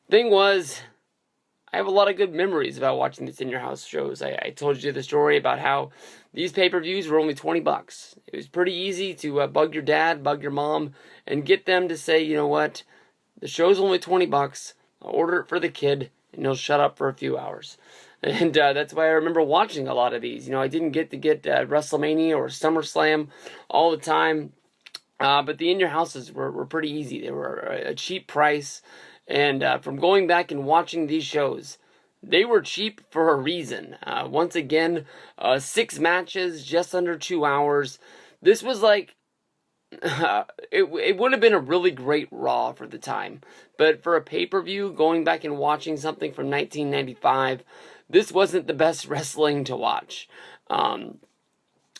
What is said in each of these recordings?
Thing was, I have a lot of good memories about watching these In Your House shows. I told you the story about how these pay-per-views were only $20. It was pretty easy to bug your dad, bug your mom, and get them to say, you know what, the show's only $20. I'll order it for the kid, and he'll shut up for a few hours. And that's why I remember watching a lot of these. You know, I didn't get to get WrestleMania or SummerSlam all the time, but the In Your Houses were pretty easy. They were a cheap price. And from going back and watching these shows, they were cheap for a reason. Once again, 6 matches, just under 2 hours. This was like, it would have been a really great Raw for the time. But for a pay-per-view, going back and watching something from 1995, this wasn't the best wrestling to watch.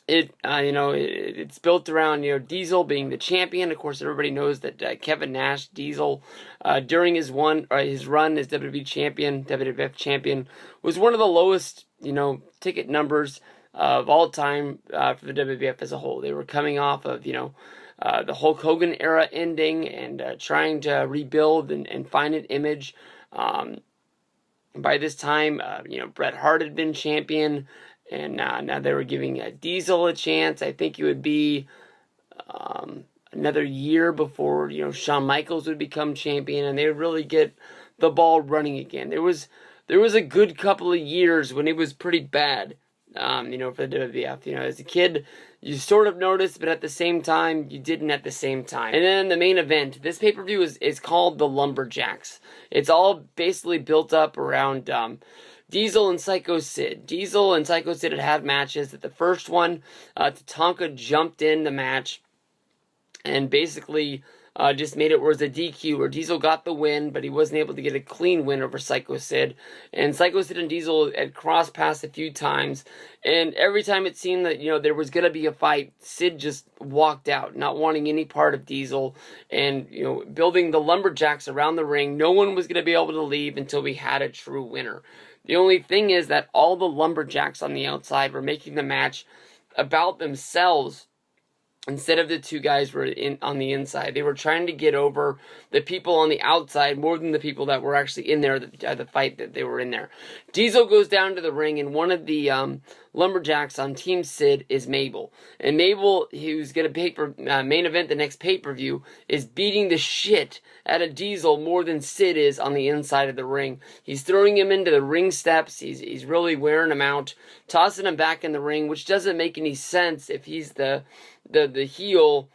It's built around, Diesel being the champion. Of course, everybody knows that Kevin Nash, Diesel, during his run as WWE champion, WWF champion, was one of the lowest, ticket numbers of all time for the WWF as a whole. They were coming off of, the Hulk Hogan era ending and trying to rebuild and find an image. By this time, Bret Hart had been champion. And now they were giving Diesel a chance. I think it would be another year before, Shawn Michaels would become champion, and they would really get the ball running again. There was a good couple of years when it was pretty bad, for the WWF. As a kid, you sort of noticed, but at the same time, you didn't at the same time. And then the main event. This pay-per-view is called the Lumberjacks. It's all basically built up around Diesel and Sycho Sid. Diesel and Sycho Sid had matches. At the first one, Tatanka jumped in the match and basically just made it where it was a DQ where Diesel got the win, but he wasn't able to get a clean win over Sycho Sid. And Sycho Sid and Diesel had crossed paths a few times, and every time it seemed that, there was going to be a fight, Sid just walked out, not wanting any part of Diesel, and, building the Lumberjacks around the ring. No one was going to be able to leave until we had a true winner. The only thing is that all the Lumberjacks on the outside were making the match about themselves instead of the two guys were on the inside. They were trying to get over the people on the outside more than the people that were actually in there, the fight that they were in there. Diesel goes down to the ring, and one of the Lumberjacks on Team Sid is Mabel. And Mabel, who's going to main event the next pay-per-view, is beating the shit out of Diesel more than Sid is on the inside of the ring. He's throwing him into the ring steps. He's really wearing him out, tossing him back in the ring, which doesn't make any sense if he's the heel.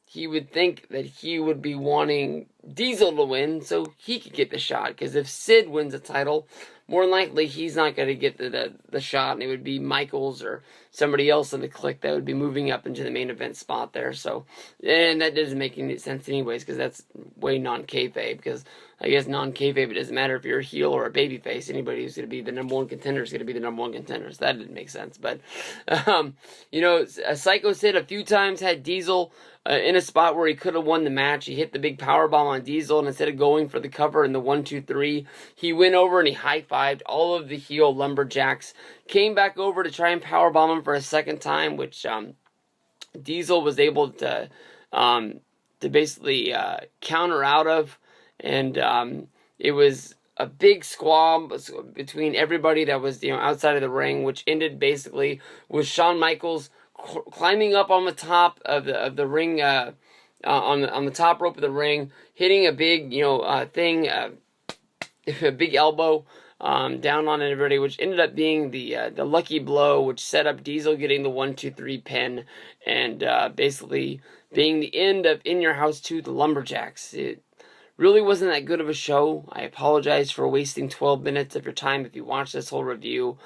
He would think that he would be wanting Diesel to win so he could get the shot. Because if Sid wins the title, more than likely he's not going to get the shot, and it would be Michaels or somebody else in the clique that would be moving up into the main event spot there. So, and that doesn't make any sense anyways, because that's way non-kayfabe. Because I guess non-kayfabe, it doesn't matter if you're a heel or a babyface. Anybody who's going to be the number one contender is going to be the number one contender. So that didn't make sense. But, Sycho Sid a few times had Diesel in a spot where he could have won the match. He hit the big powerbomb on Diesel, and instead of going for the cover in the 1-2-3, he went over and he high-fived all of the heel Lumberjacks. Came back over to try and powerbomb him for a second time, which Diesel was able to basically counter out of. And it was a big squab between everybody that was outside of the ring, which ended basically with Shawn Michaels climbing up on the top of the ring, on the top rope of the ring, hitting a big thing, a big elbow down on everybody, which ended up being the lucky blow, which set up Diesel getting the 1-2-3 pin, and basically being the end of In Your House 2, the Lumberjacks. It really wasn't that good of a show. I apologize for wasting 12 minutes of your time if you watched this whole review.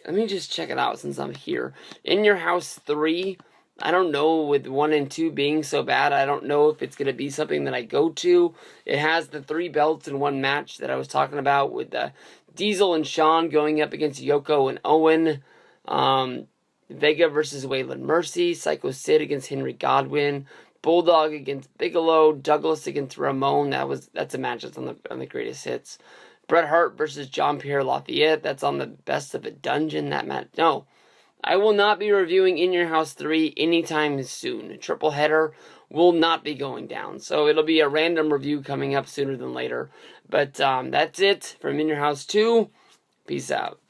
Let me just check it out since I'm here. In Your House 3, I don't know, with 1 and 2 being so bad, I don't know if it's going to be something that I go to. It has the 3 belts in one match that I was talking about, with Diesel and Shawn going up against Yoko and Owen. Vega versus Waylon Mercy. Sycho Sid against Henry Godwin. Bulldog against Bigelow. Douglas against Ramon. That's a match that's on the greatest hits. Bret Hart versus Jean-Pierre Lafayette. That's on the Best of a Dungeon. That match. No, I will not be reviewing In Your House 3 anytime soon. A triple header will not be going down. So it'll be a random review coming up sooner than later. But that's it from In Your House 2. Peace out.